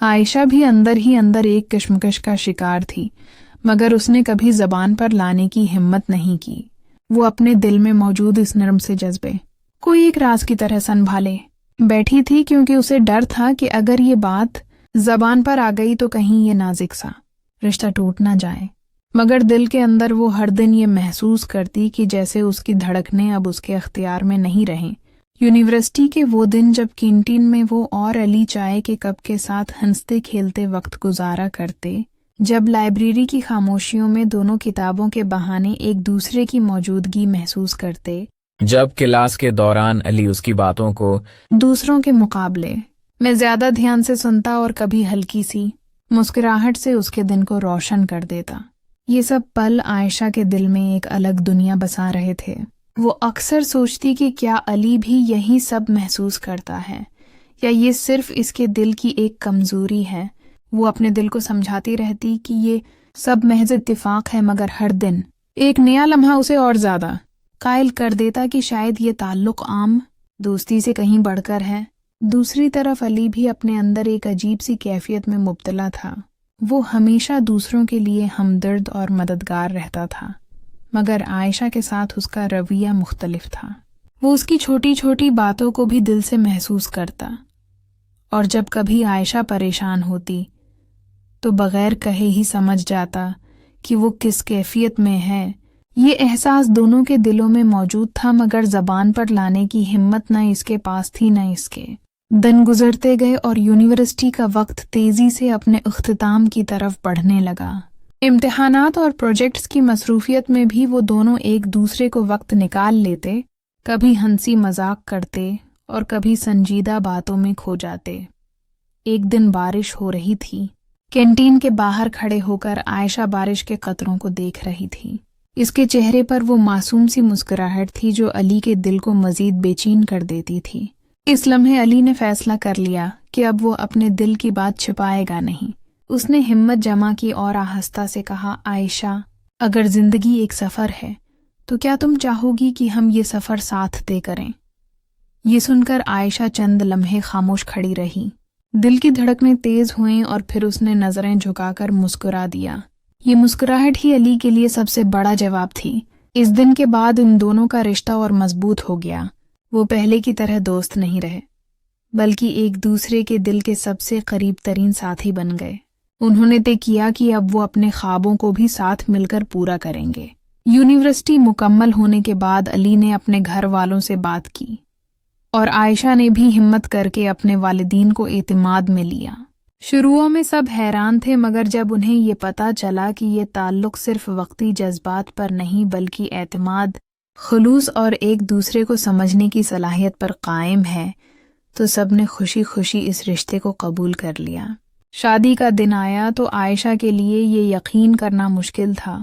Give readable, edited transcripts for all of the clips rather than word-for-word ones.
عائشہ بھی اندر ہی اندر ایک کشمکش کا شکار تھی، مگر اس نے کبھی زبان پر لانے کی ہمت نہیں کی۔ وہ اپنے دل میں موجود اس نرم سے جذبے کوئی ایک راز کی طرح سنبھالے بیٹھی تھی، کیونکہ اسے ڈر تھا کہ اگر یہ بات زبان پر آ گئی تو کہیں یہ نازک سا رشتہ ٹوٹ نہ جائے۔ مگر دل کے اندر وہ ہر دن یہ محسوس کرتی کہ جیسے اس کی دھڑکنیں اب اس کے اختیار میں نہیں رہیں۔ یونیورسٹی کے وہ دن جب کینٹین میں وہ اور علی چائے کے کپ کے ساتھ ہنستے کھیلتے وقت گزارا کرتے، جب لائبریری کی خاموشیوں میں دونوں کتابوں کے بہانے ایک دوسرے کی موجودگی محسوس کرتے، جب کلاس کے دوران علی اس کی باتوں کو دوسروں کے مقابلے میں زیادہ دھیان سے سنتا اور کبھی ہلکی سی مسکراہٹ سے اس کے دن کو روشن کر دیتا۔ یہ سب پل عائشہ کے دل میں ایک الگ دنیا بسا رہے تھے۔ وہ اکثر سوچتی کہ کیا علی بھی یہی سب محسوس کرتا ہے، یا یہ صرف اس کے دل کی ایک کمزوری ہے۔ وہ اپنے دل کو سمجھاتی رہتی کہ یہ سب محض اتفاق ہے، مگر ہر دن ایک نیا لمحہ اسے اور زیادہ قائل کر دیتا کہ شاید یہ تعلق عام دوستی سے کہیں بڑھ کر ہے۔ دوسری طرف علی بھی اپنے اندر ایک عجیب سی کیفیت میں مبتلا تھا۔ وہ ہمیشہ دوسروں کے لیے ہمدرد اور مددگار رہتا تھا، مگر عائشہ کے ساتھ اس کا رویہ مختلف تھا۔ وہ اس کی چھوٹی چھوٹی باتوں کو بھی دل سے محسوس کرتا، اور جب کبھی عائشہ پریشان ہوتی تو بغیر کہے ہی سمجھ جاتا کہ وہ کس کیفیت میں ہے۔ یہ احساس دونوں کے دلوں میں موجود تھا، مگر زبان پر لانے کی ہمت نہ اس کے پاس تھی نہ اس کے۔ دن گزرتے گئے اور یونیورسٹی کا وقت تیزی سے اپنے اختتام کی طرف بڑھنے لگا۔ امتحانات اور پروجیکٹس کی مصروفیت میں بھی وہ دونوں ایک دوسرے کو وقت نکال لیتے، کبھی ہنسی مذاق کرتے اور کبھی سنجیدہ باتوں میں کھو جاتے۔ ایک دن بارش ہو رہی تھی۔ کینٹین کے باہر کھڑے ہو کر عائشہ بارش کے قطروں کو دیکھ رہی تھی۔ اس کے چہرے پر وہ معصوم سی مسکراہٹ تھی جو علی کے دل کو مزید بے چین کر دیتی تھی۔ اس لمحے علی نے فیصلہ کر لیا کہ اب وہ اپنے دل کی بات چھپائے گا نہیں۔ اس نے ہمت جمع کی اور آہستہ سے کہا، عائشہ، اگر زندگی ایک سفر ہے تو کیا تم چاہو گی کہ ہم یہ سفر ساتھ طے کریں؟ یہ سن کر عائشہ چند لمحے خاموش کھڑی رہی۔ دل کی دھڑکنیں تیز ہوئیں اور پھر اس نے نظریں جھکا کر مسکرا دیا۔ یہ مسکراہٹ ہی علی کے لیے سب سے بڑا جواب تھی۔ اس دن کے بعد ان دونوں کا رشتہ اور مضبوط ہو گیا۔ وہ پہلے کی طرح دوست نہیں رہے، بلکہ ایک دوسرے کے دل کے سب سے قریب ترین ساتھی بن گئے۔ انہوں نے طے کیا کہ اب وہ اپنے خوابوں کو بھی ساتھ مل کر پورا کریں گے۔ یونیورسٹی مکمل ہونے کے بعد علی نے اپنے گھر والوں سے بات کی، اور عائشہ نے بھی ہمت کر کے اپنے والدین کو اعتماد میں لیا۔ شروعوں میں سب حیران تھے، مگر جب انہیں یہ پتہ چلا کہ یہ تعلق صرف وقتی جذبات پر نہیں بلکہ اعتماد، خلوص اور ایک دوسرے کو سمجھنے کی صلاحیت پر قائم ہے، تو سب نے خوشی خوشی اس رشتے کو قبول کر لیا۔ شادی کا دن آیا تو عائشہ کے لیے یہ یقین کرنا مشکل تھا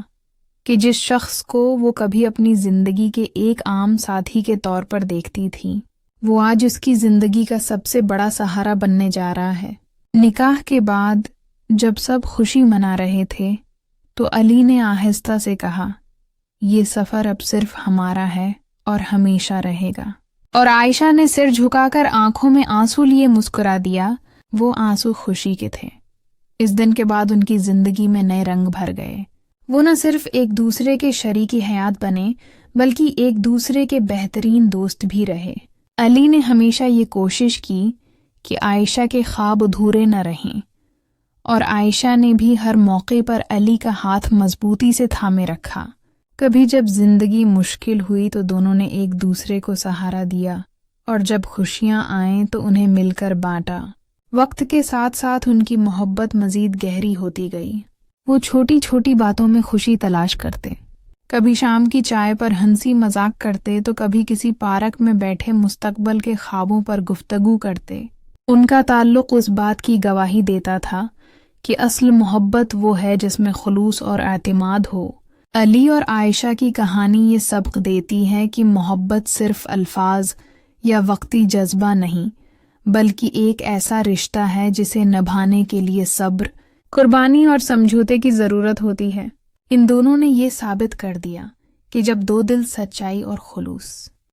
کہ جس شخص کو وہ کبھی اپنی زندگی کے ایک عام ساتھی کے طور پر دیکھتی تھی، وہ آج اس کی زندگی کا سب سے بڑا سہارا بننے جا رہا ہے۔ نکاح کے بعد جب سب خوشی منا رہے تھے تو علی نے آہستہ سے کہا، یہ سفر اب صرف ہمارا ہے اور ہمیشہ رہے گا۔ اور عائشہ نے سر جھکا کر آنکھوں میں آنسو لیے مسکرا دیا۔ وہ آنسو خوشی کے تھے۔ اس دن کے بعد ان کی زندگی میں نئے رنگ بھر گئے۔ وہ نہ صرف ایک دوسرے کے شریک حیات بنے، بلکہ ایک دوسرے کے بہترین دوست بھی رہے۔ علی نے ہمیشہ یہ کوشش کی کہ عائشہ کے خواب ادھورے نہ رہیں، اور عائشہ نے بھی ہر موقع پر علی کا ہاتھ مضبوطی سے تھامے رکھا۔ کبھی جب زندگی مشکل ہوئی تو دونوں نے ایک دوسرے کو سہارا دیا، اور جب خوشیاں آئیں تو انہیں مل کر بانٹا۔ وقت کے ساتھ ساتھ ان کی محبت مزید گہری ہوتی گئی۔ وہ چھوٹی چھوٹی باتوں میں خوشی تلاش کرتے، کبھی شام کی چائے پر ہنسی مذاق کرتے تو کبھی کسی پارک میں بیٹھے مستقبل کے خوابوں پر گفتگو کرتے۔ ان کا تعلق اس بات کی گواہی دیتا تھا کہ اصل محبت وہ ہے جس میں خلوص اور اعتماد ہو۔ علی اور عائشہ کی کہانی یہ سبق دیتی ہے کہ محبت صرف الفاظ یا وقتی جذبہ نہیں، بلکہ ایک ایسا رشتہ ہے جسے نبھانے کے لیے صبر، قربانی اور سمجھوتے کی ضرورت ہوتی ہے۔ ان دونوں نے یہ ثابت کر دیا کہ جب دو دل سچائی اور خلوص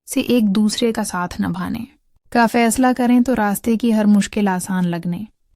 سے ایک دوسرے کا ساتھ نبھانے کا فیصلہ کریں تو راستے کی ہر مشکل آسان لگنے